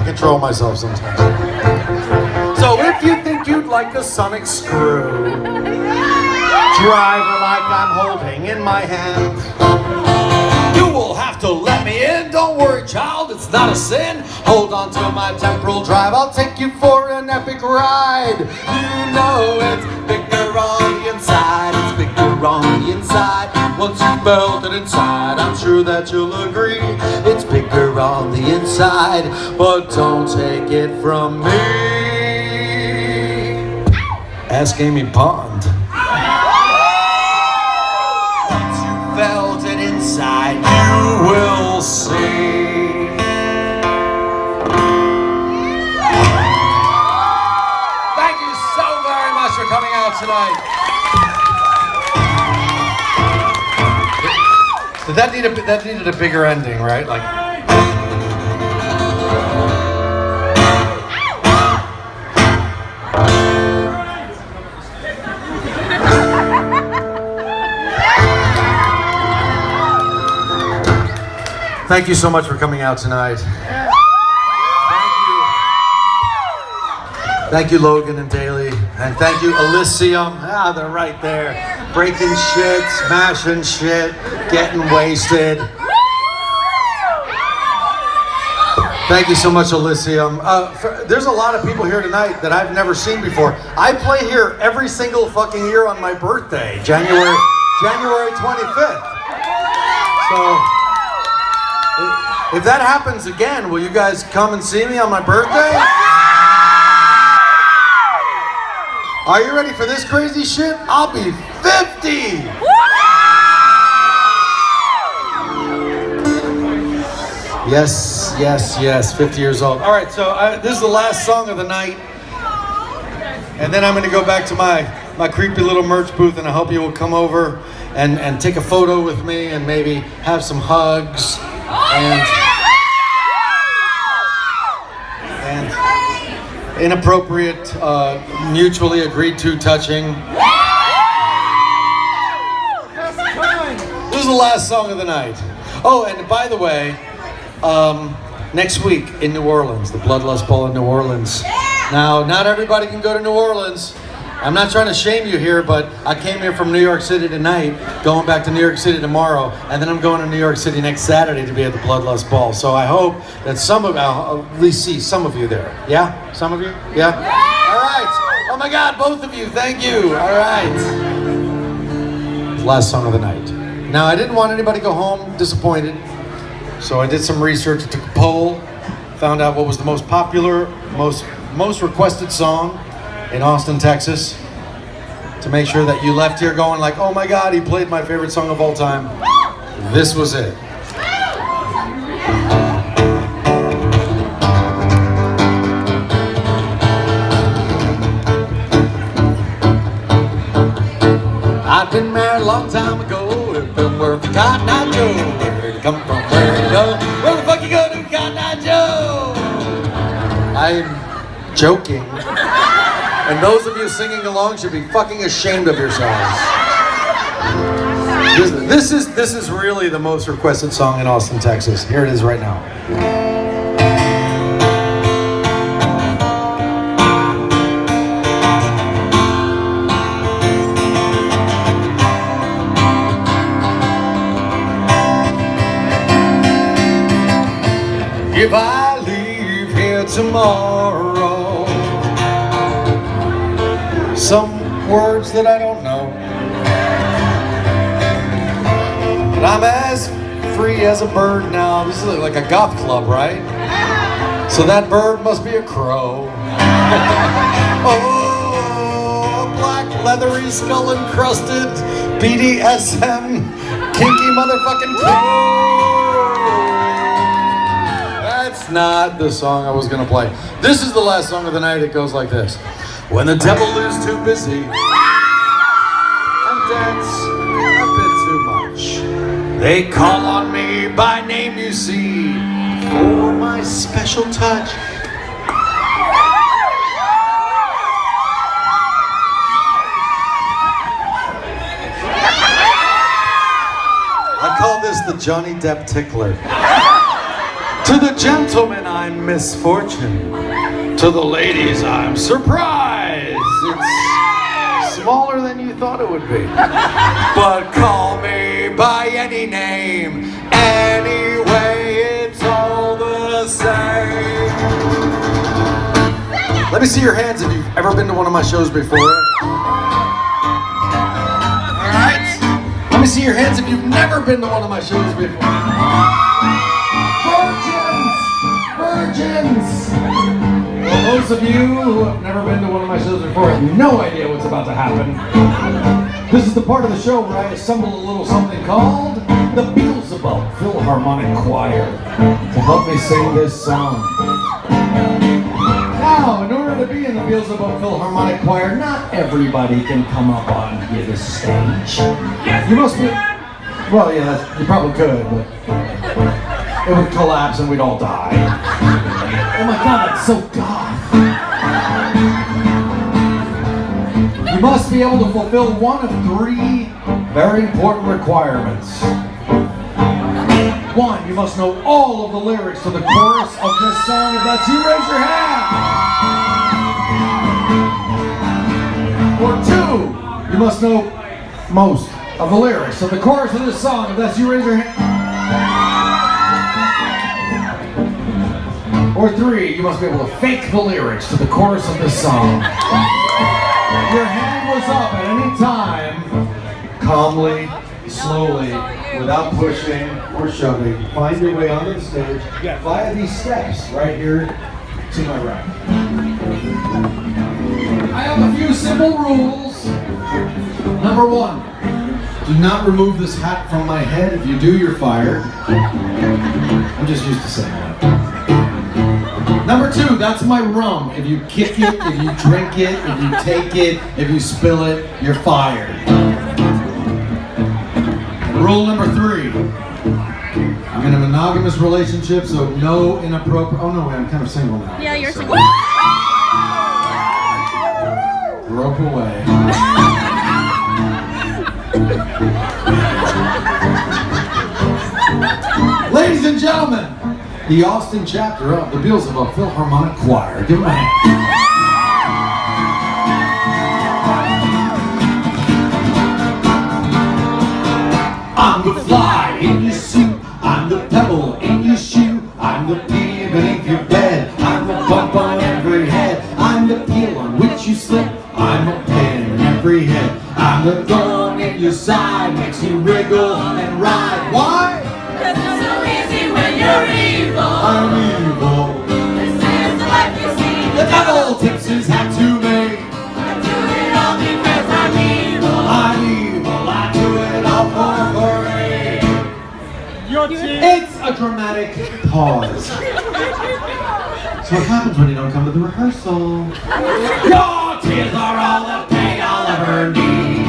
Control myself sometimes. So if you think you'd like a sonic screw, driver like I'm holding in my hand, you will have to let me in. Don't worry, child, it's not a sin. Hold on to my temporal drive, I'll take you for an epic ride. You know it's bigger on the inside. It's bigger on the inside. Once you felt it inside, I'm sure that you'll agree. It's bigger on the inside, but don't take it from me. Ask Amy Pond. Once you felt will see. Thank you so very much for coming out tonight. That needed a bigger ending, right? Like. Thank you so much for coming out tonight. Thank you, Logan and Daly, and thank you, Elysium. Ah, they're right there, breaking shit, smashing shit, getting wasted. Thank you so much, Elysium. There's a lot of people here tonight that I've never seen before. I play here every single fucking year on my birthday, January 25th. So, if that happens again, will you guys come and see me on my birthday? Are you ready for this crazy shit? I'll be 50! Yes, yes, yes, 50 years old. All right, so this is the last song of the night. And then I'm gonna go back to my creepy little merch booth, and I hope you will come over and take a photo with me and maybe have some hugs and inappropriate, mutually agreed to touching. This is the last song of the night. Oh, and by the way, next week in New Orleans, the Bloodlust Ball in New Orleans. Now, not everybody can go to New Orleans. I'm not trying to shame you here, but I came here from New York City tonight, going back to New York City tomorrow, and then I'm going to New York City next Saturday to be at the Bloodlust Ball. So I hope that I'll at least see some of you there. Yeah? Some of you? Yeah? All right. Oh my God, both of you, thank you. All right. Last song of the night. Now, I didn't want anybody to go home disappointed, so I did some research, I took a poll, found out what was the most popular, most requested song in Austin, Texas, to make sure that you left here going like, oh my God, he played my favorite song of all time. This was it. I've been married a long time ago. If it were for Cotton Eye Joe, where'd it come from, where'd it go? Where the fuck you go to, Cotton Eye Joe? I'm joking. And those of you singing along should be fucking ashamed of yourselves. This is really the most requested song in Austin, Texas. Here it is right now. If I leave here tomorrow, some words that I don't know, but I'm as free as a bird now. This is like a goth club, right? So that bird must be a crow. Oh, a black leathery skull encrusted BDSM kinky motherfucking crow. That's not the song I was gonna play. This is the last song of the night. It goes like this. When the devil is too busy and dance a bit too much, they call on me by name, you see, for my special touch. I call this the Johnny Depp tickler. To the gentlemen, I'm misfortune. To the ladies, I'm surprise. It's smaller than you thought it would be. But call me by any name. Anyway, it's all the same. Let me see your hands if you've ever been to one of my shows before. All right. Let me see your hands if you've never been to one of my shows before. Virgins! Well, those of you who have never been to one of my shows before have no idea what's about to happen. This is the part of the show where I assemble a little something called the Beelzebub Philharmonic Choir to help me sing this song. Now, in order to be in the Beelzebub Philharmonic Choir, not everybody can come up on the stage. You must be... Well, yeah, you probably could, but it would collapse and we'd all die. Oh my God, that's so goth. You must be able to fulfill one of three very important requirements. One, you must know all of the lyrics to the chorus of this song. If that's you, raise your hand. Or two, you must know most of the lyrics to the chorus of this song. If that's you, raise your hand. Or three, you must be able to fake the lyrics to the chorus of this song. Your hand was up at any time, calmly, slowly, without pushing or shoving. Find your way onto the stage via these steps right here to my right. I have a few simple rules. Number one, do not remove this hat from my head. If you do, you're fired. I'm just used to saying that. Number two, that's my rum. If you kick it, if you drink it, if you take it, if you spill it, you're fired. Rule number three, I'm in a monogamous relationship, so no inappropriate... Oh no, wait, I'm kind of single now. Yeah, you're so. single. Rope away. Ladies and gentlemen, the Austin chapter of the Beelzebub Philharmonic Choir. Give them a hand. I'm the fly in your suit, I'm the pebble in your shoe, I'm the pea beneath your bed, I'm the bump on every head, I'm the peel on which you slip, I'm a pin in every head, I'm the thorn in your side, makes you wriggle and ride. Why? Cause it's so easy when you're evil. I'm evil. This is the life you see. The devil tips his hat to me. I do it all because I'm evil. I'm evil, I do it all for free. It's a dramatic pause. So what happens when you don't come to the rehearsal? Your tears are all the pain I'll ever need.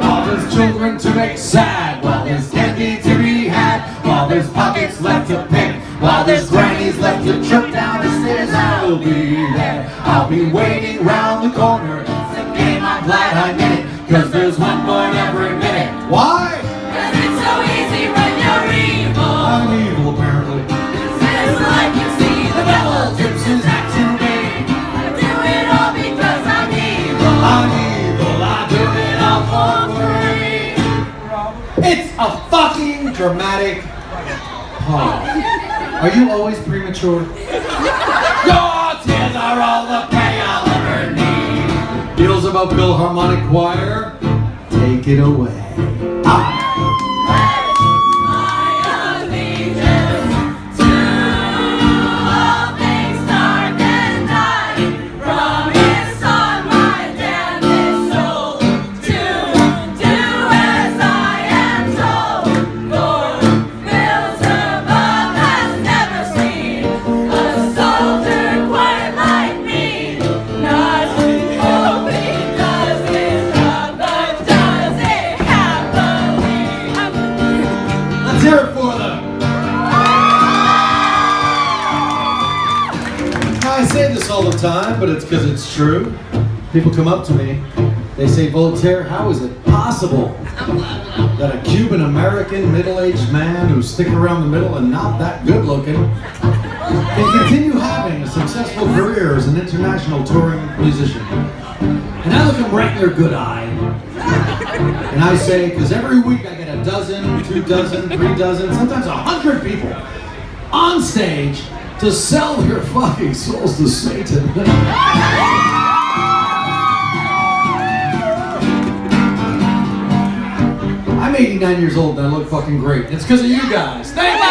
While there's children to make sad, while there's candy to be had, while there's pockets left to pick, while there's grannies left to trip down the stairs, I'll be there. I'll be waiting round the corner. It's a game, I'm glad I'm in it, cause there's one more every minute. Why? Cause it's so easy when you're evil. I'm evil, apparently. This is the life you see. The devil tips his hat to me. I do it all because I'm evil. I'm evil, I do it all for free. It's a fucking dramatic pause. Are you always premature? Your tears are all the pay I'll ever need. Beelzebub Philharmonic Choir, take it away. Let's hear it for them. I say this all the time, but it's because it's true. People come up to me, they say, Voltaire, how is it possible that a Cuban-American middle-aged man who's sticking around the middle and not that good-looking can continue having a successful career as an international touring musician? And I look them right in their good eye, and I say, because every week I get a dozen, 2 dozen, 3 dozen, sometimes 100 people on stage to sell their fucking souls to Satan. I'm 89 years old and I look fucking great. It's because of you guys. Thank you!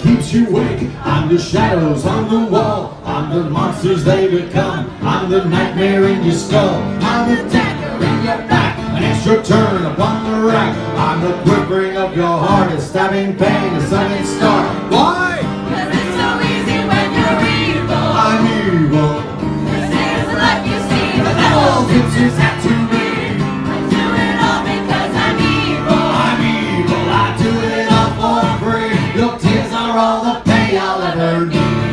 keeps you awake. I'm the shadows on the wall. I'm the monsters they become. I'm the nightmare in your skull. I'm the dagger in your back, an extra turn upon the rack. I'm the quivering of your heart, a stabbing pain, a sudden start. Why? 'Cause it's so easy when you're evil. I'm evil. This is the life you see, but that old picture's had to be. I do it all because I'm evil. I'm evil. I do it all for free. Your tears are all the pay I'll ever need.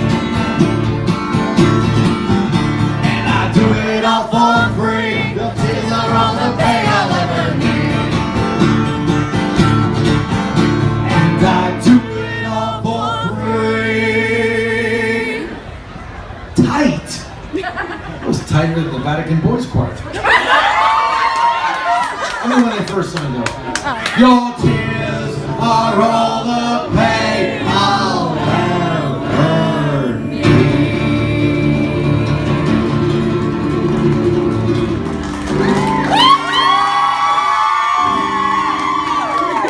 And I do it all for free. Your tears are all the pay I'll ever need. And I do it all for free. Tight. It was tighter than the Vatican Boys Choir. I mean, when they first signed up. Your tears are all the pay I'll ever need.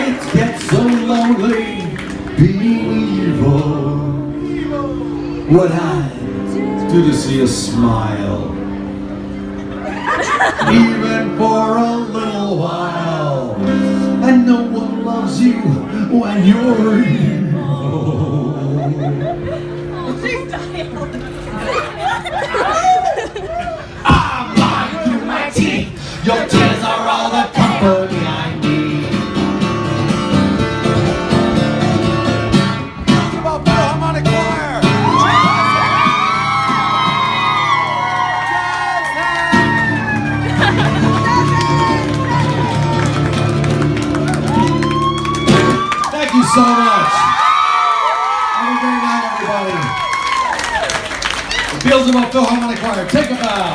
It gets so lonely being evil. What I do to see a smile, even for a little while, and no one loves you when you're evil. I'm lying through my teeth. Your tears are all the company I need. Talk about Philharmonic Choir. Thank you so much. Have a great night, everybody. The Beelzebub Philharmonic Choir, take a bow.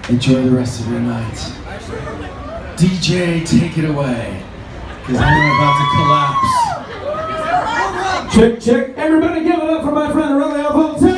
Enjoy the rest of your night. DJ, take it away, because I'm about to collapse. Check, check. Everybody give it up for my friend Aurelio Voltaire.